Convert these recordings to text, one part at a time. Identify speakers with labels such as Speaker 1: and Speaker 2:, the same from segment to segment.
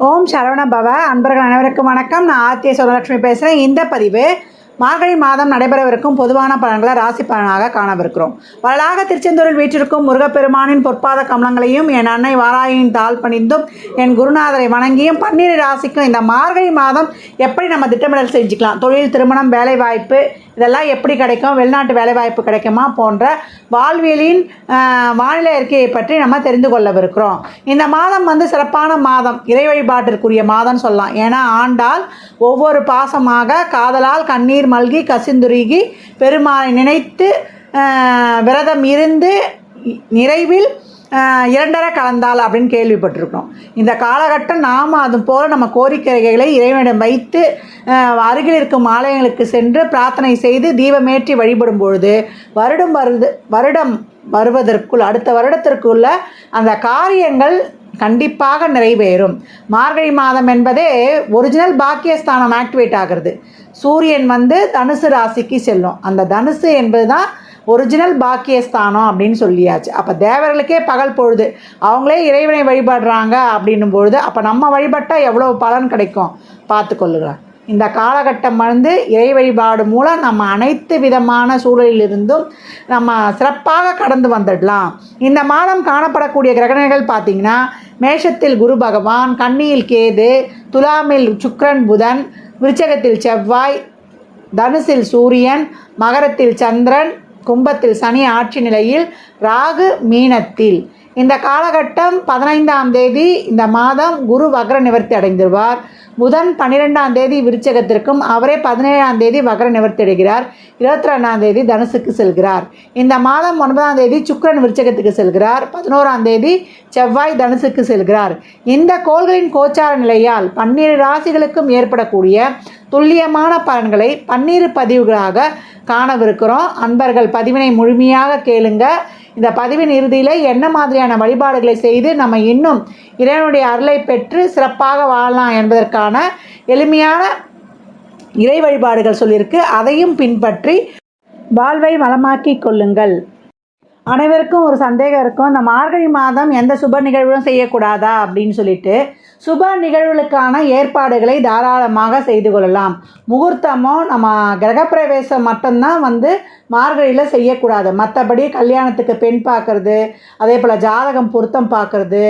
Speaker 1: ஓம் சரவண பவ. அன்பர்கள் அனைவருக்கும் வணக்கம். நான் ஆர்த்திய சுவலட்சுமி பேசுகிறேன். இந்த பதிவு மார்கழி மாதம் நடைபெறவிருக்கும் பொதுவான பலன்களை ராசி பலனாக காணவிருக்கிறோம். வரலாக திருச்செந்தூரில் வீற்றிருக்கும் முருகப்பெருமானின் பொற்பாத கமலங்களையும் என் அன்னை வாராயின் தாழ் பணிந்தும் என் குருநாதரை வணங்கியும் 12 ராசிக்கும் இந்த மார்கழி மாதம் எப்படி நம்ம திட்டமிடல் செஞ்சுக்கலாம், தொழில், திருமணம், வேலைவாய்ப்பு இதெல்லாம் எப்படி கிடைக்கும், வெளிநாட்டு வேலைவாய்ப்பு கிடைக்குமா போன்ற வாழ்வியலின் வானிலை அறிக்கையை பற்றி நம்ம தெரிந்து கொள்ளவிருக்கிறோம். இந்த மாதம் சிறப்பான மாதம், இறை வழிபாட்டிற்குரிய மாதம்னு சொல்லலாம். ஏன்னா ஆண்டால் ஒவ்வொரு பாசமாக காதலால் கண்ணீர் மல்கி கசிந்துருகி பெருமாளை நினைத்து விரதம் இருந்து நிறைவில் இரண்டரை கலந்தால் அப்படின்னு கேள்விப்பட்டிருக்கோம். இந்த காலகட்டம் நாம் அது போல் நம்ம கோரிக்கைகளை இறைவனிடம் வைத்து அருகில் இருக்கும் ஆலயங்களுக்கு சென்று பிரார்த்தனை செய்து தீபமேற்றி வழிபடும் பொழுது வருடம் வருவதற்குள் அடுத்த வருடத்திற்குள்ள அந்த காரியங்கள் கண்டிப்பாக நிறைவேறும். மார்கழி மாதம் என்பதே ஒரிஜினல் பாக்கியஸ்தானம் ஆக்டிவேட் ஆகிறது. சூரியன் தனுசு ராசிக்கு செல்லும். அந்த தனுசு என்பது தான் ஒரிஜினல் பாக்கியஸ்தானம் அப்படின்னு சொல்லியாச்சு. அப்போ தேவர்களுக்கே பகல் பொழுது, அவங்களே இறைவனை வழிபடுறாங்க அப்படின்னும் பொழுது அப்போ நம்ம வழிபட்டால் எவ்வளோ பலன் கிடைக்கும் பார்த்துக்கொள்ளுகிறோம். இந்த காலகட்டம் இறை வழிபாடு மூலம் நம்ம அனைத்து விதமான சூழலிலிருந்தும் நம்ம சிறப்பாக கடந்து வந்துடலாம். இந்த மாதம் காணப்படக்கூடிய கிரகணங்கள் பார்த்திங்கன்னா, மேஷத்தில் குரு பகவான், கன்னியில் கேது, துலாமில் சுக்கிரன் புதன், விருச்சகத்தில் செவ்வாய், தனுசில் சூரியன், மகரத்தில் சந்திரன், கும்பத்தில் சனி ஆட்சி நிலையில், ராகு மீனத்தில். இந்த காலகட்டம் 15ஆம் தேதி இந்த மாதம் குரு வக்ர நிவர்த்தி அடைந்துள்ளார். புதன் 12ஆம் தேதி விருச்சகத்திற்கும், அவரே 17ஆம் தேதி வக்ர நிவர்த்தி அடைகிறார். 22ஆம் தேதி தனுசுக்கு செல்கிறார். இந்த மாதம் 9ஆம் தேதி சுக்கிரன் விருச்சகத்துக்கு செல்கிறார். 11ஆம் தேதி செவ்வாய் தனுசுக்கு செல்கிறார். இந்த கோள்களின் கோச்சார நிலையால் 12 ராசிகளுக்கும் ஏற்படக்கூடிய துல்லியமான பலன்களை 12 பதிவுகளாக காணவிருக்கிறோம். அன்பர்கள் பதிவினை முழுமையாக கேளுங்க. இந்த பதிவின் இறுதியில் என்ன மாதிரியான வழிபாடுகளை செய்து நம்ம இன்னும் இறைவனுடைய அருளை பெற்று சிறப்பாக வாழலாம் என்பதற்கான எளிமையான இறை வழிபாடுகள் சொல்லியிருக்கு. அதையும் பின்பற்றி வாழ்வை வளமாக்கி கொள்ளுங்கள். அனைவருக்கும் ஒரு சந்தேகம் இருக்கும், இந்த மார்கழி மாதம் எந்த சுப நிகழ்வும் செய்யக்கூடாதா அப்படின்னு சொல்லிட்டு. சுப நிகழ்வுகளுக்கான ஏற்பாடுகளை தாராளமாக செய்து கொள்ளலாம். முகூர்த்தமோ நம்ம கிரகப்பிரவேசம் மட்டும்தான் மார்கழியில் செய்யக்கூடாது. மற்றபடி கல்யாணத்துக்கு பெண் பார்க்குறது, அதே போல் ஜாதகம் பொருத்தம் பார்க்குறது,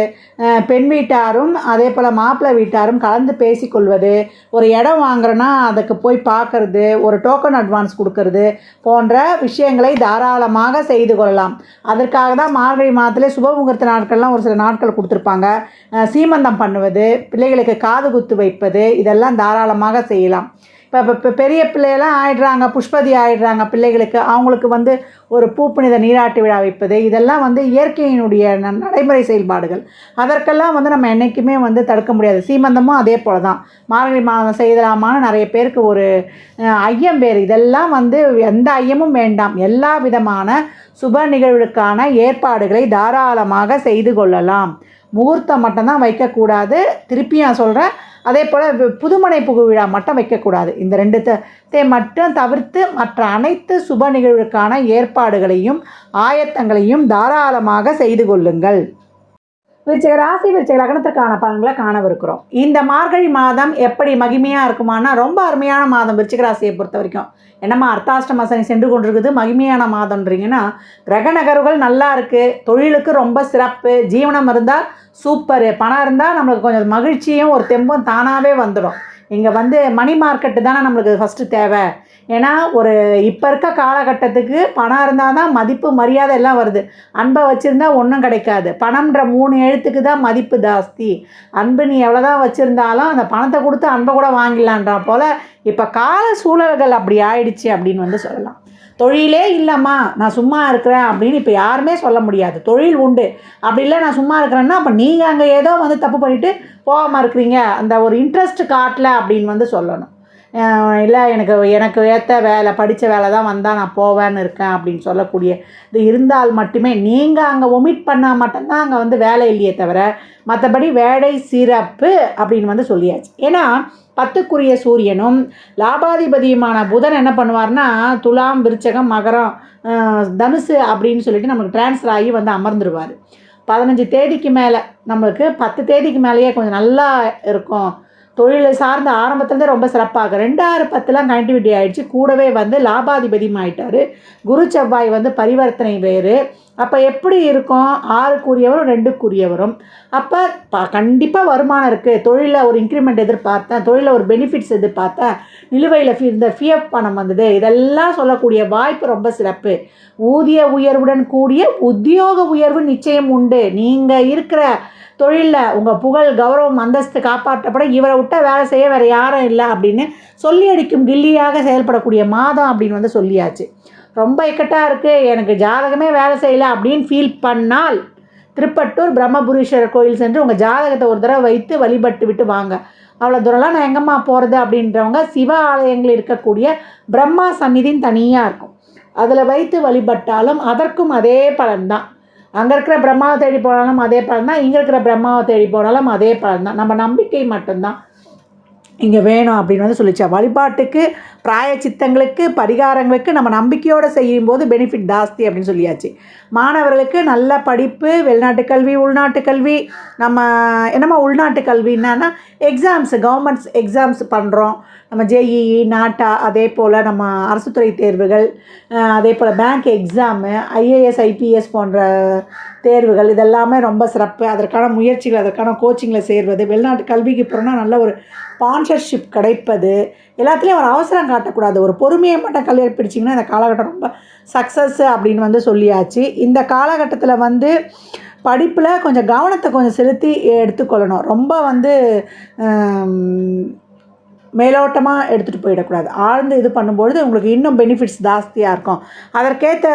Speaker 1: பெண் வீட்டாரும் அதே போல் மாப்பிள்ளை வீட்டாரும் கலந்து பேசிக்கொள்வது, ஒரு இடம் வாங்குறோன்னா அதுக்கு போய் பார்க்குறது, ஒரு டோக்கன் அட்வான்ஸ் கொடுக்கறது போன்ற விஷயங்களை தாராளமாக செய்து கொள்ளலாம். அதற்காக தான் மார்கழி மாதத்திலே சுபமுகூர்த்த நாட்கள்லாம் ஒரு சில நாட்கள் கொடுத்துருப்பாங்க. சீமந்தம் பண்ணுவது, பிள்ளைகளுக்கு காது குத்து வைப்பது, இதெல்லாம் தாராளமாக செய்யலாம். இப்போ பெரிய பிள்ளையெல்லாம் ஆயிடுறாங்க, புஷ்பதி ஆயிடுறாங்க பிள்ளைகளுக்கு, அவங்களுக்கு ஒரு பூப்புனித நீராட்டு விழா வைப்பது, இதெல்லாம் இயற்கையினுடைய நடைமுறை செயல்பாடுகள். அதற்கெல்லாம் நம்ம என்றைக்குமே தடுக்க முடியாது. சீமந்தமும் அதே போல் தான். மார்கழி மாதம் செய்யலாமான்னு நிறைய பேருக்கு ஒரு ஐயம் வேறு. இதெல்லாம் எந்த ஐயமும் வேண்டாம். எல்லா விதமான சுப நிகழ்வுக்கான ஏற்பாடுகளை தாராளமாக செய்து கொள்ளலாம். முகூர்த்தம் மட்டும்தான் வைக்கக்கூடாது. திருப்பியும் சொல்கிறேன், அதே போல் புதுமனை புகு விழா மட்டும் வைக்கக்கூடாது. இந்த 2 மட்டும் தவிர்த்து மற்ற அனைத்து சுப நிகழ்வுக்கான ஏற்பாடுகளையும் ஆயத்தங்களையும் தாராளமாக செய்து கொள்ளுங்கள். விருச்சிக ராசி, விருச்சிக லக்னத்திற்கான பலன்களை காணவிருக்கிறோம். இந்த மார்கழி மாதம் எப்படி மகிமையாக இருக்குமானா, ரொம்ப அருமையான மாதம் விருச்சிக ராசியை பொறுத்த வரைக்கும். என்னம்மா அர்த்தாஷ்டம சனி சென்று கொண்டிருக்குது, மகிமையான மாதம்ன்றீங்கன்னா, கிரக நகர்வுகள் நல்லா இருக்குது, தொழிலுக்கு ரொம்ப சிறப்பு, ஜீவனம் இருந்தால் சூப்பரு, பணம் இருந்தால் நம்மளுக்கு கொஞ்சம் மகிழ்ச்சியும் ஒரு தெம்பும் தானாகவே வந்துடும். இங்கே மணி மார்க்கெட்டு தானே நம்மளுக்கு ஃபஸ்ட்டு தேவை. ஏன்னா இப்போ இருக்க காலகட்டத்துக்கு பணம் இருந்தால் தான் மதிப்பு மரியாதை எல்லாம் வருது. அன்பை வச்சுருந்தா ஒன்றும் கிடைக்காது. பணம்ன்ற 3 எழுத்துக்கு தான் மதிப்பு ஜாஸ்தி. அன்பு நீ எவ்வளோ தான் வச்சுருந்தாலும் அந்த பணத்தை கொடுத்து அன்பை கூட வாங்கிடலான்றா போல் இப்போ கால சூழல்கள் அப்படி ஆயிடுச்சு அப்படின்னு சொல்லலாம். தொழிலே இல்லைம்மா நான் சும்மா இருக்கிறேன் அப்படின்னு இப்போ யாருமே சொல்ல முடியாது. தொழில் உண்டு. அப்படி இல்லை நான் சும்மா இருக்கிறேன்னா அப்போ நீங்கள் அங்கே ஏதோ தப்பு பண்ணிவிட்டு போகாமல் இருக்கிறீங்க, அந்த ஒரு இன்ட்ரெஸ்ட் காட்டல அப்படின்னு சொல்லணும். இல்லை எனக்கு ஏற்ற வேலை, படித்த வேலை தான் வந்தால் நான் போவேன்னு இருக்கேன் அப்படின்னு சொல்லக்கூடிய இது இருந்தால் மட்டுமே, நீங்கள் அங்கே ஒமிட் பண்ணால் மட்டும்தான் அங்கே வேலை இல்லையே தவிர மற்றபடி வேலை சிறப்பு அப்படின்னு சொல்லியாச்சு. ஏன்னா 10க்குரிய சூரியனும் லாபாதிபதியுமான புதன் என்ன பண்ணுவார்னா, துலாம், விருச்சகம், மகரம், தனுசு அப்படின்னு சொல்லிட்டு நமக்கு டிரான்ஸ்ஃபர் ஆகி அமர்ந்துருவார். 15 தேதிக்கு மேலே நம்மளுக்கு 10 தேதிக்கு மேலேயே கொஞ்சம் நல்லா இருக்கும். தொழிலை சார்ந்த ஆரம்பத்துலேருந்தே ரொம்ப சிறப்பாக 2, 6, 10லாம் கனெக்டிவிட்டி ஆகிடுச்சு. கூடவே வந்து லாபாதிபதியும் ஆகிட்டார். குரு செவ்வாய் வந்து பரிவர்த்தனை வேறு. அப்போ எப்படி இருக்கும்? 6க்குரியவரும் 2க்குரியவரும். அப்போ கண்டிப்பாக வருமானம் இருக்குது. தொழிலில் ஒரு இன்க்ரிமெண்ட் எதிர்பார்த்தேன், தொழிலில் ஒரு பெனிஃபிட்ஸ் எதிர்பார்த்தேன், நிலுவையில் இந்த பிஎஃப் பணம் வந்தது, இதெல்லாம் சொல்லக்கூடிய வாய்ப்பு ரொம்ப சிறப்பு. ஊதிய உயர்வுடன் கூடிய உத்தியோக உயர்வு நிச்சயம் உண்டு. நீங்கள் இருக்கிற தொழிலில் உங்கள் புகழ், கௌரவம், அந்தஸ்து காப்பாற்றப்பட இவரை விட்டால் வேலை செய்ய வேறு யாரும் இல்லை அப்படின்னு சொல்லி அடிக்கும் கில்லியாக செயல்படக்கூடிய மாதம் அப்படின்னு வந்து சொல்லியாச்சு. ரொம்ப இக்கட்டாக இருக்குது, எனக்கு ஜாதகமே வேலை செய்யலை அப்படின்னு ஃபீல் பண்ணால் திருப்பட்டூர் பிரம்மபுரீஸ்வரர் கோயில் சென்று உங்கள் ஜாதகத்தை ஒரு தடவை வைத்து வழிபட்டு விட்டு வாங்க. அவ்வளோ தூரம்லாம் நான் எங்கம்மா போகிறது அப்படின்றவங்க சிவ ஆலயங்கள் இருக்கக்கூடிய பிரம்மா சந்நிதின்னு தனியாக இருக்கும், அதில் வைத்து வழிபட்டாலும் அதற்கும் அதே பலன்தான். அங்கே இருக்கிற பிரம்மாவை தேடி போனாலும் அதே பலன் தான், இங்கே இருக்கிற பிரம்மாவை தேடி போனாலும் அதே பலன் தான். நம்ம நம்பிக்கை மட்டும்தான் இங்கே வேணும் அப்படின்னு வந்து சொல்லிச்சா. வழிபாட்டுக்கு, பிராய சித்தங்களுக்கு, பரிகாரங்களுக்கு நம்ம நம்பிக்கையோடு செய்யும்போது பெனிஃபிட் ஜாஸ்தி அப்படின்னு சொல்லியாச்சு. மாணவர்களுக்கு நல்ல படிப்பு, வெளிநாட்டு கல்வி, உள்நாட்டு கல்வி. நம்ம என்னம்மா உள்நாட்டு கல்வி என்னன்னா எக்ஸாம்ஸு, கவர்மெண்ட்ஸ் எக்ஸாம்ஸ் பண்ணுறோம். நம்ம ஜேஇஇ, நாட்டா, அதே போல் நம்ம அரசு துறை தேர்வுகள், அதே போல் பேங்க் எக்ஸாமு, ஐஏஎஸ், ஐபிஎஸ் போன்ற தேர்வுகள் இதெல்லாமே ரொம்ப சிறப்பு. அதற்கான முயற்சிகள், அதற்கான கோச்சிங்கில் சேர்வது, வெளிநாட்டு கல்விக்கு போகிறோன்னா நல்ல ஒரு ஸ்பான்சர்ஷிப் கிடைப்பது, எல்லாத்துலேயும் ஒரு அவசரம் காட்டக்கூடாது. ஒரு பொறுமையை மட்டும் கல்வி பிடிச்சிங்கன்னா இந்த காலகட்டம் ரொம்ப சக்ஸஸ் அப்படின்னு வந்து சொல்லியாச்சு. இந்த காலகட்டத்தில் வந்து படிப்பில் கொஞ்சம் கவனத்தை கொஞ்சம் செலுத்தி எடுத்துக்கொள்ளணும். ரொம்ப வந்து மேலோட்டமாக எடுத்துகிட்டு போயிடக்கூடாது. ஆழ்ந்து இது பண்ணும்பொழுது உங்களுக்கு இன்னும் பெனிஃபிட்ஸ் ஜாஸ்தியாக இருக்கும். அதற்கேற்ற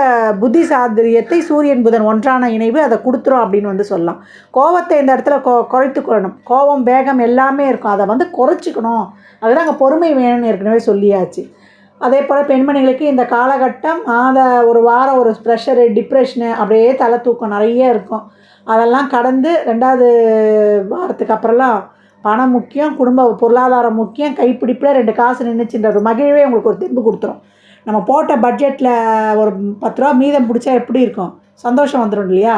Speaker 1: புத்தி சாதுரியத்தை சூரியன் புதன் ஒன்றான இணைவு அதை கொடுத்துரும் அப்படின்னு வந்து சொல்லலாம். கோபத்தை இந்த இடத்துல குறைத்துக்கொள்ளணும். கோபம், வேகம் எல்லாமே இருக்கும், அதை வந்து குறைச்சிக்கணும். அதுதான் அங்கே பொறுமை வேணும்னு ஏற்கனவே சொல்லியாச்சு. அதே போல் பெண்மணிகளுக்கு இந்த காலகட்டம் ஒரு வாரம் ஒரு ப்ரெஷரு, டிப்ரெஷனு, அப்படியே தலை தூக்கம் நிறைய இருக்கும். அதெல்லாம் கடந்து 2வது வாரத்துக்கு அப்புறம்லாம் பணம் முக்கியம், குடும்ப பொருளாதாரம் முக்கியம், கைப்பிடிப்பில் 2 காசு நின்றுச்சுன்ற ஒரு மகிழ்வே உங்களுக்கு ஒரு தெம்பு கொடுத்துரும். நம்ம போட்ட பட்ஜெட்டில் ஒரு 10 ரூபா மீதம் பிடிச்சா எப்படி இருக்கும்? சந்தோஷம் வந்துடும் இல்லையா?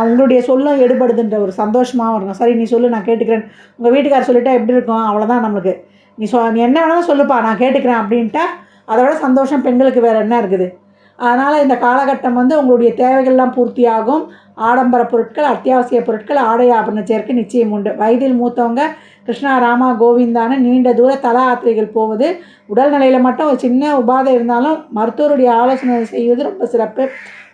Speaker 1: உங்களுடைய சொல்லும் எடுபடுதுன்ற ஒரு சந்தோஷமாகவும் இருக்கும். சரி, நீ சொல்லு, நான் கேட்டுக்கிறேன். உங்கள் வீட்டுக்காரர் சொல்லிட்டா எப்படி இருக்கும்? அவ்வளோதான் நம்மளுக்கு. நீ என்ன வேணாலும் சொல்லுப்பா, நான் கேட்டுக்கிறேன் அப்படின்ட்டா அதை விட சந்தோஷம் பெண்களுக்கு வேறு என்ன இருக்குது? அதனால் இந்த காலகட்டம் வந்து உங்களுடைய தேவைகள்லாம் பூர்த்தியாகும். ஆடம்பர பொருட்கள், அத்தியாவசிய பொருட்கள், ஆடை ஆபரண சேர்க்கை நிச்சயம் உண்டு. வயதில் மூத்தவங்க கிருஷ்ணா, ராமா, கோவிந்தான நீண்ட தூர தல யாத்திரைகள் போவது, உடல்நிலையில் மட்டும் ஒரு சின்ன உபாதை இருந்தாலும் மருத்துவருடைய ஆலோசனை செய்வது ரொம்ப சிறப்பு.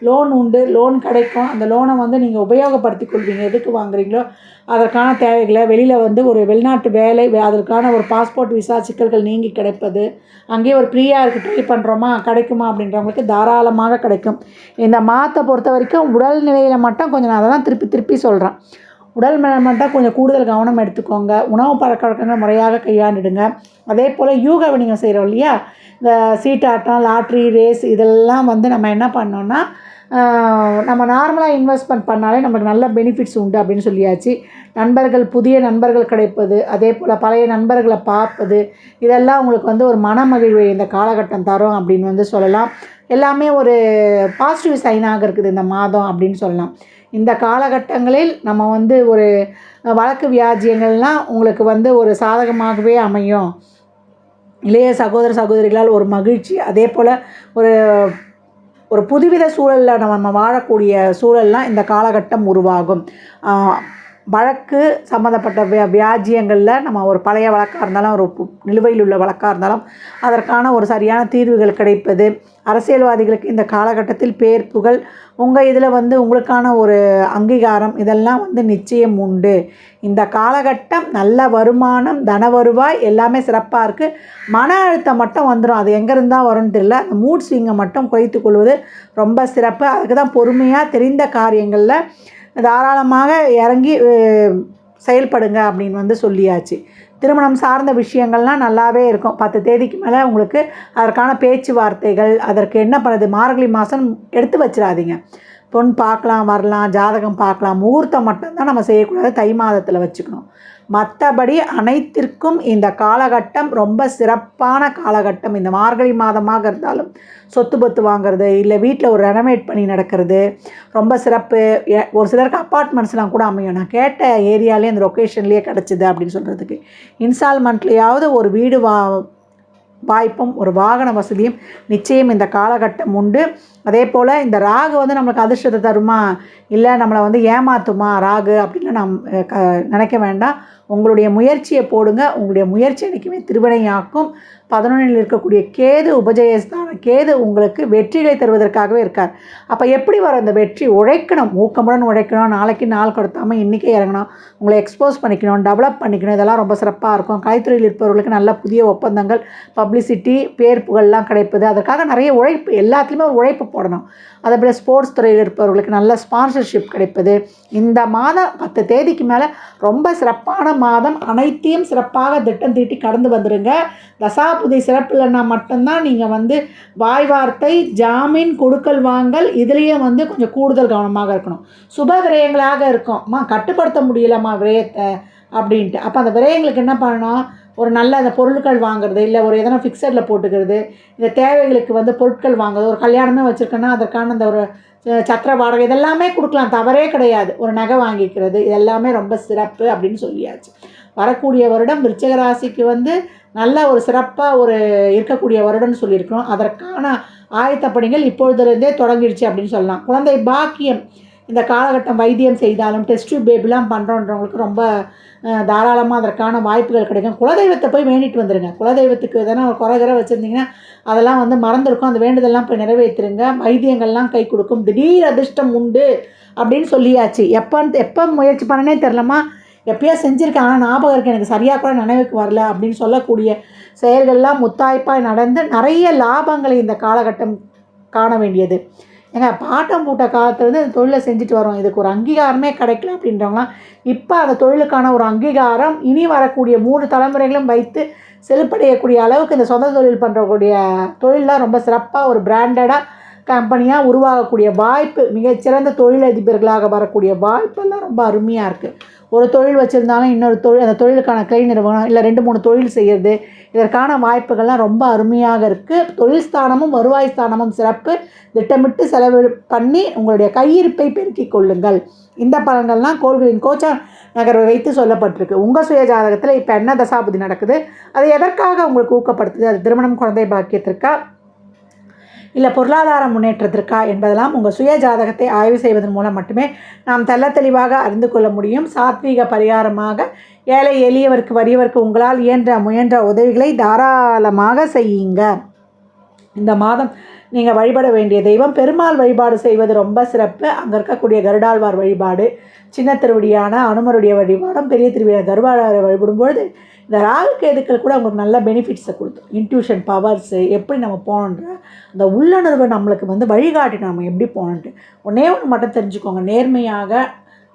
Speaker 1: லோன் உண்டு, லோன் கிடைக்கும். அந்த லோனை வந்து நீங்கள் உபயோகப்படுத்தி கொள்வீங்க. எதுக்கு வாங்குறீங்களோ அதற்கான தேவைகளை, வெளியில் வந்து ஒரு வெளிநாட்டு வேலை, அதற்கான ஒரு பாஸ்போர்ட் விசா சிக்கல்கள் நீங்கி கிடைப்பது, அங்கேயே ஒரு ப்ரீயாக ட்ரை பண்ணுறோமா கிடைக்குமா அப்படின்றவங்களுக்கு தாராளமாக கிடைக்கும். இந்த மாதத்தை பொறுத்த வரைக்கும் உடல்நிலையில் மட்டும் கொஞ்சம், நான் அதை தான் திருப்பி சொல்கிறேன், உடல் மேலே மட்டும் கொஞ்சம் கூடுதல் கவனம் எடுத்துக்கோங்க. உணவு பழக்க வழக்கங்கள் முறையாக கையாண்டுடுங்க. அதே போல் யூகா வணிகம் செய்கிறோம் இல்லையா, இந்த சீட்டாட்டம், லாட்ரி, ரேஸ், இதெல்லாம் வந்து நம்ம என்ன பண்ணோன்னா நம்ம நார்மலாக இன்வெஸ்ட்மெண்ட் பண்ணாலே நமக்கு நல்ல பெனிஃபிட்ஸ் உண்டு அப்படின்னு சொல்லியாச்சு. நண்பர்கள், புதிய நண்பர்கள் கிடைப்பது, அதே போல் பழைய நண்பர்களை பார்ப்பது, இதெல்லாம் உங்களுக்கு வந்து ஒரு மனமகிழ்வை இந்த காலகட்டம் தரும் அப்படின்னு வந்து சொல்லலாம். எல்லாமே ஒரு பாசிட்டிவ் சைனாக இருக்குது இந்த மாதம் அப்படின்னு சொல்லலாம். இந்த காலகட்டங்களில் நம்ம வந்து ஒரு வழக்கு வியாஜியங்கள்லாம் உங்களுக்கு வந்து ஒரு சாதகமாகவே அமையும். இளைய சகோதர சகோதரிகளால் ஒரு மகிழ்ச்சி, அதே போல் ஒரு புதுவித சூழலில் நம்ம வாழக்கூடிய சூழல்லாம் இந்த காலகட்டம் உருவாகும். வழக்கு சம்மந்தப்பட்ட வியாஜியங்களில் நம்ம ஒரு பழைய வழக்காக இருந்தாலும், ஒரு நிலுவையில் உள்ள வழக்காக இருந்தாலும் அதற்கான ஒரு சரியான தீர்வுகள் கிடைப்பது. அரசியல்வாதிகளுக்கு இந்த காலகட்டத்தில் பேர், புகழ், உங்கள் இதில் வந்து உங்களுக்கான ஒரு அங்கீகாரம், இதெல்லாம் வந்து நிச்சயம் உண்டு. இந்த காலகட்டம் நல்ல வருமானம், தன வருவாய் எல்லாமே சிறப்பாக இருக்குது. மன அழுத்தம் மட்டும் வந்துடும், அது எங்கேருந்து தான் வரும்னு தெரியல. அந்த மூட் ஸ்விங்கை மட்டும் குறைத்து கொள்வது ரொம்ப சிறப்பு. அதுக்கு தான் பொறுமையாக தெரிந்த காரியங்களில் தாராளமாக இறங்கி செயல்படுங்க அப்படின்னு வந்து சொல்லியாச்சு. திருமணம் சார்ந்த விஷயங்கள்லாம் நல்லாவே இருக்கும். 10 தேதிக்கு மேலே உங்களுக்கு அதற்கான பேச்சுவார்த்தைகள், அதற்கு என்ன பண்ணுறது, மார்கழி மாதம் எடுத்து வச்சிடாதீங்க. பொன் பார்க்கலாம், வரலாம், ஜாதகம் பார்க்கலாம், முகூர்த்தம் மட்டும்தான் நம்ம செய்யக்கூடாது, தை மாதத்தில் வச்சுக்கணும். மற்றபடி அனைத்திற்கும் இந்த காலகட்டம் ரொம்ப சிறப்பான காலகட்டம். இந்த மார்கழி மாதமாக இருந்தாலும் சொத்து பத்து வாங்கிறது, இல்லை வீட்டில் ஒரு ரெனோவேட் பண்ணி நடக்கிறது ரொம்ப சிறப்பு. ஒரு சிலருக்கு அப்பார்ட்மெண்ட்ஸ்லாம் கூட அமையும். நான் கேட்ட ஏரியாலே அந்த லொக்கேஷன்லேயே கிடச்சிது அப்படின்னு சொல்கிறதுக்கு. இன்ஸ்டால்மெண்ட்லேயாவது ஒரு வீடு வாய்ப்பும் ஒரு வாகன வசதியும் நிச்சயம் இந்த காலகட்டம் உண்டு. அதே போல் இந்த ராகு வந்து நம்மளுக்கு அதிர்ஷ்டத்தை தருமா, இல்லை நம்மளை வந்து ஏமாற்றுமா ராகு அப்படின்னு நினைக்க வேண்டாம். உங்களுடைய முயற்சியை போடுங்க. உங்களுடைய முயற்சி என்றைக்குமே திருவினையாக்கும். 11ல் இருக்கக்கூடிய கேது உபஜயஸ்தான கேது உங்களுக்கு வெற்றிகளை தருவதற்காகவே இருக்கார். அப்போ எப்படி வர அந்த வெற்றி? உழைக்கணும், ஊக்கமுடன் உழைக்கணும், நாளைக்கு நாள் கொடுத்தாமல் இன்றைக்கே இறங்கணும், உங்களை எக்ஸ்போஸ் பண்ணிக்கணும், டெவலப் பண்ணிக்கணும். இதெல்லாம் ரொம்ப சிறப்பாக இருக்கும். கலைத்துறையில் இருப்பவர்களுக்கு நல்ல புதிய ஒப்பந்தங்கள், பப்ளிசிட்டி, பேர் புகழ்லாம் கிடைப்பது. அதற்காக நிறைய உழைப்பு, எல்லாத்துலேயுமே ஒரு உழைப்பு போடணும். அதே போல் ஸ்போர்ட்ஸ் துறையில் இருப்பவர்களுக்கு நல்ல ஸ்பான்சர்ஷிப் கிடைப்பது. இந்த மாதம் 10 தேதிக்கு மேலே ரொம்ப சிறப்பான மாதம். அனைத்தையும் சிறப்பாக திட்டம் தீட்டி கடந்து வந்துடுங்க. தசாபுதி சிறப்பு இல்லைன்னா மட்டும்தான் நீங்கள் வந்து வாய் வார்த்தை, ஜாமீன், கொடுக்கல் வாங்கல் இதுலேயும் வந்து கொஞ்சம் கூடுதல் கவனமாக இருக்கணும். சுப விரயங்களாக இருக்கும்மா, கட்டுப்படுத்த முடியலம்மா விரயத்தை அப்படின்ட்டு. அப்போ அந்த விரயங்களுக்கு என்ன பண்ணணும்? ஒரு நல்ல அந்த பொருட்கள் வாங்குறது, இல்லை ஒரு எதனா ஃபிக்ஸடில் போட்டுக்கிறது, இந்த தேவைகளுக்கு வந்து பொருட்கள் வாங்குறது. ஒரு கல்யாணமே வச்சுருக்கேன்னா அதற்கான அந்த ஒரு சத்திர வாடகை இதெல்லாமே கொடுக்கலாம், தவறே கிடையாது. ஒரு நகை வாங்கிக்கிறது இதெல்லாமே ரொம்ப சிறப்பு அப்படின்னு சொல்லியாச்சு. வரக்கூடிய வருடம் விருச்சிக ராசிக்கு வந்து நல்ல ஒரு சிறப்பாக ஒரு இருக்கக்கூடிய வருடம்னு சொல்லியிருக்கிறோம். அதற்கான ஆயத்த பணிகள் இப்பொழுதுலேருந்தே தொடங்கிடுச்சு அப்படின்னு சொல்லலாம். குழந்தை பாக்கியம் இந்த காலகட்டம் வைத்தியம் செய்தாலும் டெஸ்ட் டியூப் பேபிலாம் பண்ணுறோன்றவங்களுக்கு ரொம்ப தாராளமாக அதற்கான வாய்ப்புகள் கிடைக்கும். குலதெய்வத்தை போய் வேண்டிட்டு வந்துடுங்க. குலதெய்வத்துக்கு எதனா ஒரு குறைகிற வச்சுருந்தீங்கன்னா அதெல்லாம் வந்து மறந்துருக்கும். அந்த வேண்டுதெல்லாம் போய் நிறைவேற்றுருங்க. வைத்தியங்கள்லாம் கை கொடுக்கும். திடீர் அதிர்ஷ்டம் உண்டு அப்படின்னு சொல்லியாச்சு. எப்போ முயற்சி பண்ணனே தெரிலமா, எப்பயோ செஞ்சுருக்கேன் ஆனால் ஞாபகம் இருக்குது, எனக்கு சரியாக கூட நினைவுக்கு வரல அப்படின்னு சொல்லக்கூடிய செயல்கள்லாம் முத்தாய்ப்பாய் நடந்து நிறைய லாபங்களை இந்த காலகட்டம் காண வேண்டியது. ஏங்க பாட்டம் பூட்ட காலத்துலேருந்து இந்த தொழிலை செஞ்சுட்டு வரோம், இதுக்கு ஒரு அங்கீகாரமே கிடைக்கல அப்படின்றவங்களாம் இப்போ அந்த தொழிலுக்கான ஒரு அங்கீகாரம் இனி வரக்கூடிய 3 தலைமுறைகளும் வைத்து செலுப்படையக்கூடிய அளவுக்கு இந்த சொந்த தொழில் பண்ணுறக்கூடிய தொழிலெலாம் ரொம்ப சிறப்பாக ஒரு பிராண்டடாக கம்பெனியாக உருவாகக்கூடிய வாய்ப்பு, மிகச்சிறந்த தொழிலதிபர்களாக வரக்கூடிய வாய்ப்பெல்லாம் ரொம்ப அருமையாக இருக்குது. ஒரு தொழில் வச்சுருந்தாலும் இன்னொரு தொழில், அந்த தொழிலுக்கான கிளை நிறுவனம், இல்லை 2-3 தொழில் செய்கிறது, இதற்கான வாய்ப்புகள்லாம் ரொம்ப அருமையாக இருக்குது. தொழில் ஸ்தானமும் வருவாய் ஸ்தானமும் சிறப்பு. திட்டமிட்டு செலவு பண்ணி உங்களுடைய கையிருப்பை பெருக்கிக் கொள்ளுங்கள். இந்த பலன்கள்லாம் கோள்களின் கோச்சார் நகர்வை வைத்து சொல்லப்பட்டிருக்கு. உங்கள் சுய ஜாதகத்தில் இப்போ என்ன தசாபுதி நடக்குது, அது எதற்காக உங்களுக்கு ஊக்கப்படுத்துது, அது திருமணம், குழந்தை பாக்கியத்திற்கா, இல்லை பொருளாதார முன்னேற்றத்திற்கா என்பதெல்லாம் உங்கள் சுய ஜாதகத்தை ஆய்வு செய்வதன் மூலம் மட்டுமே நாம் தெளிவாக அறிந்து கொள்ள முடியும். சாத்வீக பரிகாரமாக ஏழை எளியவருக்கு வறியவருக்கு உங்களால் முயன்ற உதவிகளை தாராளமாக செய்யுங்க. இந்த மாதம் நீங்கள் வழிபட வேண்டிய தெய்வம் பெருமாள் வழிபாடு செய்வது ரொம்ப சிறப்பு. அங்கே இருக்கக்கூடிய கருடாழ்வார் வழிபாடு, சின்ன திருவடியான அனுமருடைய வழிபாடும், பெரிய திருவடியான கருடாழ்வாரை வழிபடும்பொழுது இந்த ராகு கேதுக்கள் கூட உங்களுக்கு நல்ல பெனிஃபிட்ஸை கொடுத்தோம். இன்ட்யூஷன் பவர்ஸு, எப்படி நம்ம போகணுன்ற அந்த உள்ளுணர்வு நம்மளுக்கு வந்து வழிகாட்டினோம் நம்ம எப்படி போகணுன்ட்டு. ஒன்றே ஒன்று மட்டும் தெரிஞ்சுக்கோங்க, நேர்மையாக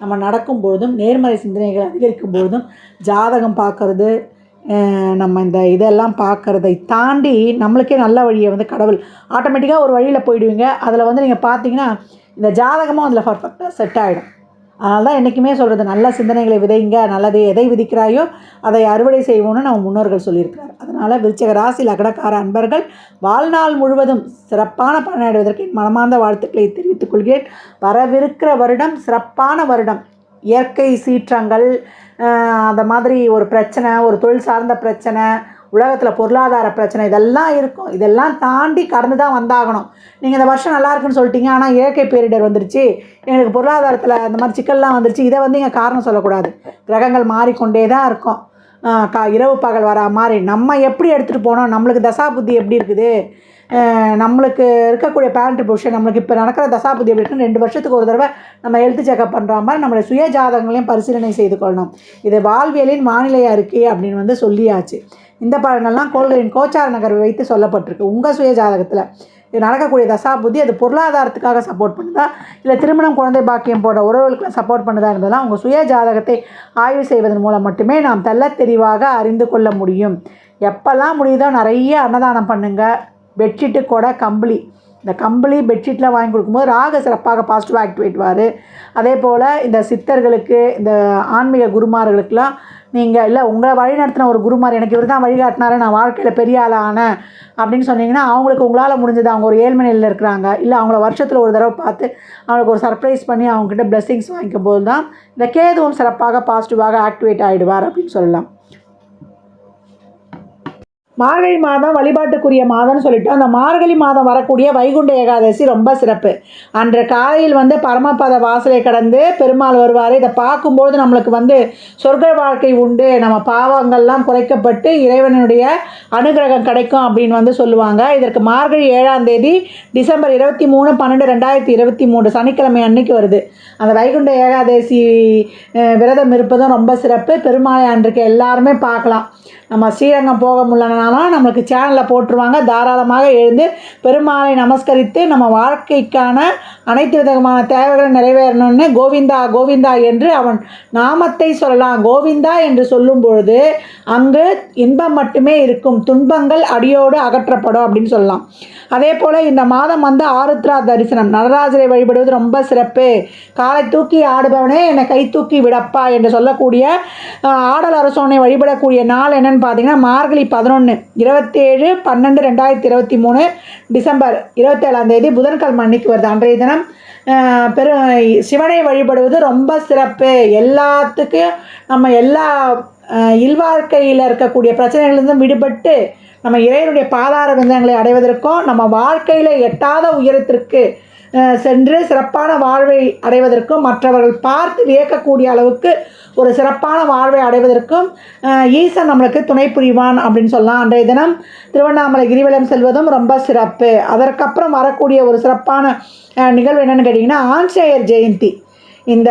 Speaker 1: நம்ம நடக்கும்பொழுதும் நேர்மறை சிந்தனைகள் அதிகரிக்கும் பொழுதும் ஜாதகம் பார்க்குறது, நம்ம இந்த இதெல்லாம் பார்க்குறதை தாண்டி நம்மளுக்கே நல்ல வழியை வந்து கடவுள் ஆட்டோமேட்டிக்காக ஒரு வழியில் போயிடுவீங்க. அதில் வந்து நீங்கள் பார்த்தீங்கன்னா இந்த ஜாதகமும் அதில் பர்ஃபெக்டாக செட் ஆகிடும். அதனால தான் என்றைக்குமே சொல்கிறது, நல்ல சிந்தனைகளை விதைங்க, நல்லது எதை விதிக்கிறாயோ அதை அறுவடை செய்வோன்னு நம்ம முன்னோர்கள் சொல்லியிருக்கிறார். அதனால் விருச்சிக ராசி லக்னக்கார அன்பர்கள் வாழ்நாள் முழுவதும் சிறப்பான பலனடைவதற்கு மனமார்ந்த வாழ்த்துக்களை தெரிவித்துக் கொள்கிறேன். வரவிருக்கிற வருடம் சிறப்பான வருடம். இயற்கை சீற்றங்கள், அந்த மாதிரி ஒரு பிரச்சனை, ஒரு தொழில் சார்ந்த பிரச்சனை, உலகத்தில் பொருளாதார பிரச்சனை இதெல்லாம் இருக்கும். இதெல்லாம் தாண்டி கடந்து தான் வந்தாகணும். நீங்கள் இந்த வருஷம் நல்லா இருக்குன்னு சொல்லிட்டீங்க, ஆனால் இயற்கை பேரிடர் வந்துருச்சு, எங்களுக்கு பொருளாதாரத்தில் இந்த மாதிரி சிக்கல்லாம் வந்துருச்சு, இதை வந்து இங்கே காரணம் சொல்லக்கூடாது. கிரகங்கள் மாறிக்கொண்டே தான் இருக்கும். இரவு பகல் வரா மாதிரி நம்ம எப்படி எடுத்துகிட்டு போனோம், நம்மளுக்கு தசாபுத்தி எப்படி இருக்குது, நம்மளுக்கு இருக்கக்கூடிய பேரண்ட் பொசிஷன், நம்மளுக்கு இப்போ நடக்கிற தசாபுத்தி எப்படி இருக்குன்னு 2 வருஷத்துக்கு ஒரு தடவை நம்ம ஹெல்த் செக்அப் பண்ணுற மாதிரி நம்மளுடைய சுய ஜாதகங்களையும் பரிசீலனை செய்து கொள்ளணும். இது வாழ்வியலின் வானிலை அறிக்கை அப்படின்னு வந்து சொல்லியாச்சு. இந்த பலன்கள்லாம் கோள்களின் கோச்சார நகர்வை வைத்து சொல்லப்பட்டிருக்கு. உங்கள் சுய ஜாதகத்தில் இது நடக்கக்கூடிய தசாபுத்தி அது பொருளாதாரத்துக்காக சப்போர்ட் பண்ணுதா, இல்லை திருமணம், குழந்தை பாக்கியம் போன்ற உறவுகளுக்கு சப்போர்ட் பண்ணுதா என்பதெல்லாம் உங்கள் சுய ஜாதகத்தை ஆய்வு செய்வதன் மூலம் மட்டுமே நாம் தெளிவாக அறிந்து கொள்ள முடியும். எப்போல்லாம் முடியுதோ நிறைய அன்னதானம் பண்ணுங்கள். பெட்ஷீட்டு, கொடை, கம்பளி இந்த கம்பளி பெட்ஷீட்லாம் வாங்கி கொடுக்கும்போது ராகு சிறப்பாக பாசிட்டிவாக ஆக்டிவேட்டுவார். அதே போல் இந்த சித்தர்களுக்கு, இந்த ஆன்மீக குருமார்களுக்கெலாம் நீங்கள் இல்லை உங்களை வழி நடத்தின ஒரு குருமார் எனக்கு இவர் தான் வழிகாட்டினாரு, நான் வாழ்க்கையில் பெரிய ஆளாக ஆனேன் அப்படின்னு சொன்னீங்கன்னா, அவங்களுக்கு உங்களால் முடிஞ்சது, அவங்க ஒரு ஏழ்மை நிலையில் இருக்கிறாங்க, இல்லை அவங்கள வருஷத்தில் ஒரு தடவை பார்த்து அவங்களுக்கு ஒரு சர்ப்ரைஸ் பண்ணி அவங்கக்கிட்ட பிளெஸ்ஸிங்ஸ் வாங்கிக்கும் போது தான் இந்த கேதுவும் சிறப்பாக பாசிட்டிவாக ஆக்டிவேட் ஆகிடுவார் அப்படின்னு சொல்லலாம். மார்கழி மாதம் வழிபாட்டுக்குரிய மாதம்னு சொல்லிட்டு அந்த மார்கழி மாதம் வரக்கூடிய வைகுண்ட ஏகாதசி ரொம்ப சிறப்பு. அன்று காலையில் பரமபத வாசலை கடந்து பெருமாள் வருவார். இதை பார்க்கும்போது நம்மளுக்கு சொர்க்க வாழ்க்கை உண்டு, நம்ம பாவங்கள்லாம் குறைக்கப்பட்டு இறைவனுடைய அனுகிரகம் கிடைக்கும் அப்படின்னு சொல்லுவாங்க. இதற்கு மார்கழி 7ஆம் தேதி டிசம்பர் 23/12/2023 சனிக்கிழமை அன்னைக்கு வருது. அந்த வைகுண்ட ஏகாதசி விரதம் இருப்பதும் ரொம்ப சிறப்பு. பெருமாளை அன்றைக்கு எல்லாருமே பார்க்கலாம். நம்ம ஸ்ரீரங்கம் போக முடியலனாலும் நம்மளுக்கு சேனலில் போட்டுருவாங்க. தாராளமாக எழுந்து பெருமாளை நமஸ்கரித்து நம்ம வாழ்க்கைக்கான அனைத்து விதமான தேவைகளை நிறைவேறணும்னு கோவிந்தா கோவிந்தா என்று அவன் நாமத்தை சொல்லலாம். கோவிந்தா என்று சொல்லும் பொழுது அங்கு இன்பம் மட்டுமே இருக்கும், துன்பங்கள் அடியோடு அகற்றப்படும் அப்படின்னு சொல்லலாம். அதே போல் இந்த மாதம் ஆருத்ரா தரிசனம், நடராஜரை வழிபடுவது ரொம்ப சிறப்பு. காலை தூக்கி ஆடுபவனே என்னை கை தூக்கி விடப்பா என்று சொல்லக்கூடிய ஆடல் அரசோனை வழிபடக்கூடிய நாள் என்னன்னு பார்த்தீங்கன்னா மார்கழி 11 27/12/2023 டிசம்பர் 27ஆம் தேதி புதன்கிழமை அன்னைக்கு வருது. அன்றைய தினம் சிவனை வழிபடுவது ரொம்ப சிறப்பு. எல்லாத்துக்கும் நம்ம எல்லா இல்வாழ்க்கையில் இருக்கக்கூடிய பிரச்சனைகளிலிருந்தும் விடுபட்டு நம்ம இறைவனுடைய பாதார விந்தங்களை அடைவதற்கும் நம்ம வாழ்க்கையில் எட்டாத உயரத்திற்கு சென்று சிறப்பான வாழ்வை அடைவதற்கும் மற்றவர்கள் பார்த்து வியக்கக்கூடிய அளவுக்கு ஒரு சிறப்பான வாழ்வை அடைவதற்கும் ஈசன் நம்மளுக்கு துணை புரிவான் அப்படின்னு சொல்லலாம். அன்றைய தினம் திருவண்ணாமலை கிரிவலம் செல்வதும் ரொம்ப சிறப்பு. அதற்கப்புறம் வரக்கூடிய ஒரு சிறப்பான நிகழ்வு என்னென்னு கேட்டிங்கன்னா ஆஞ்சநேயர் ஜெயந்தி. இந்த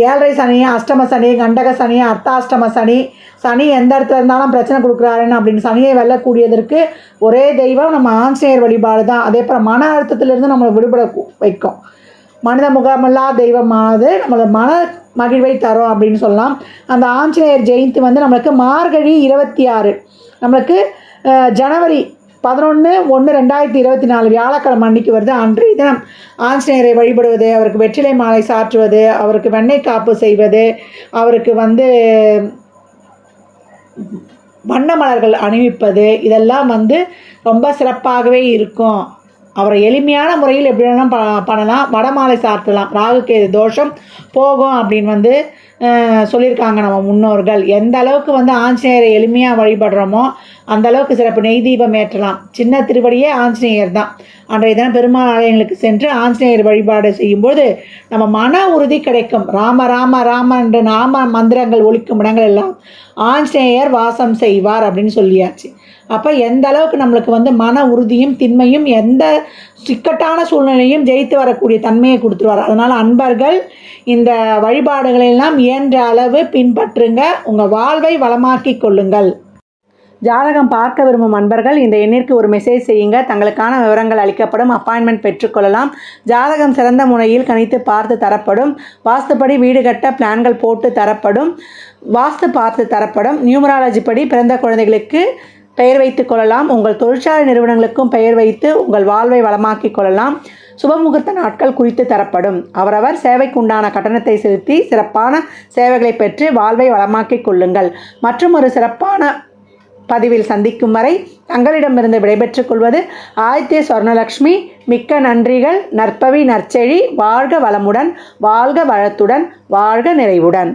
Speaker 1: 7.5 சனி, அஷ்டம சனி, கண்டக சனி, அர்த்தாஷ்டம சனி, சனி எந்த இடத்துல இருந்தாலும் பிரச்சனை கொடுக்குறாருன்னு அப்படின்னு சனியை வெல்லக்கூடியதற்கு ஒரே தெய்வம் நம்ம ஆஞ்சநேயர் வழிபாடு தான். அதே போல் மன அழுத்தத்திலிருந்து நம்மளை விடுபட வைக்கும். மனித முகமில்லா தெய்வமானது நம்மளை மன மகிழ்வை தரும் அப்படின்னு சொல்லலாம். அந்த ஆஞ்சநேயர் ஜெயந்தி நம்மளுக்கு மார்கழி 26, நம்மளுக்கு ஜனவரி 11/1/2024 வியாழக்கிழமை அன்னைக்கு வருது. அன்றைய தினம் ஆஞ்சநேயரை வழிபடுவது, அவருக்கு வெற்றிலை மாலை சாற்றுவது, அவருக்கு வெண்ணெய் காப்பு செய்வது, அவருக்கு வண்ண மலர்கள் அணிவிப்பது, இதெல்லாம் ரொம்ப சிறப்பாகவே இருக்கும். அவரை எளிமையான முறையில் எப்படி வேணாலும் பண்ணலாம். வடமாலை சாத்தலாம், ராகுக்கு தோஷம் போகும் அப்படின்னு சொல்லியிருக்காங்க நம்ம முன்னோர்கள். எந்த அளவுக்கு ஆஞ்சநேயரை எளிமையாக வழிபடுறோமோ அந்த அளவுக்கு சிறப்பு. நெய் தீபம் ஏற்றலாம். சின்ன திருவடியே ஆஞ்சநேயர் தான். அன்றைய தினம் பெருமாள் ஆலயங்களுக்கு சென்று ஆஞ்சநேயர் வழிபாடு செய்யும்போது நம்ம மன உறுதி கிடைக்கும். ராம ராம ராம என்ற நாம மந்திரங்கள் ஒலிக்கும் இடங்கள் எல்லாம் ஆஞ்சநேயர் வாசம் செய்வார் அப்படின்னு சொல்லியாச்சு. அப்போ எந்த அளவுக்கு நம்மளுக்கு மன உறுதியும் திண்மையும் எந்த சிக்கட்டான சூழ்நிலையும் ஜெயித்து வரக்கூடிய தன்மையை கொடுத்துருவார். அதனால் அன்பர்கள் இந்த வழிபாடுகளெல்லாம் இயன்ற அளவு பின்பற்றுங்க. உங்கள் வாழ்வை வளமாக்கி கொள்ளுங்கள். ஜாதகம் பார்க்க விரும்பும் அன்பர்கள் இந்த எண்ணிற்கு ஒரு மெசேஜ் செய்யுங்க. தங்களுக்கான விவரங்கள் அளிக்கப்படும். அப்பாயின்மெண்ட் பெற்றுக்கொள்ளலாம். ஜாதகம் சிறந்த முறையில் கணித்து பார்த்து தரப்படும். வாஸ்துப்படி வீடு கட்ட பிளான்கள் போட்டு தரப்படும். வாஸ்து பார்த்து தரப்படும். நியூமராலஜி படி பிறந்த குழந்தைகளுக்கு பெயர் வைத்து கொள்ளலாம். உங்கள் தொழிற்சாலை நிறுவனங்களுக்கும் பெயர் வைத்து உங்கள் வாழ்வை வளமாக்கி கொள்ளலாம். சுபமுகூர்த்த நாட்கள் குறித்து தரப்படும். அவரவர் சேவைக்குண்டான கட்டணத்தை செலுத்தி சிறப்பான சேவைகளை பெற்று வாழ்வை வளமாக்கி கொள்ளுங்கள். மற்றும் ஒரு சிறப்பான பதிவில் சந்திக்கும் வரை தங்களிடமிருந்து விடைபெற்றுக் கொள்வது ஆதித்ய சொர்ணலக்ஷ்மி. மிக்க நன்றிகள். நற்பவி நற்செழி. வாழ்க வளமுடன், வாழ்க வளத்துடன், வாழ்க நிறைவுடன்.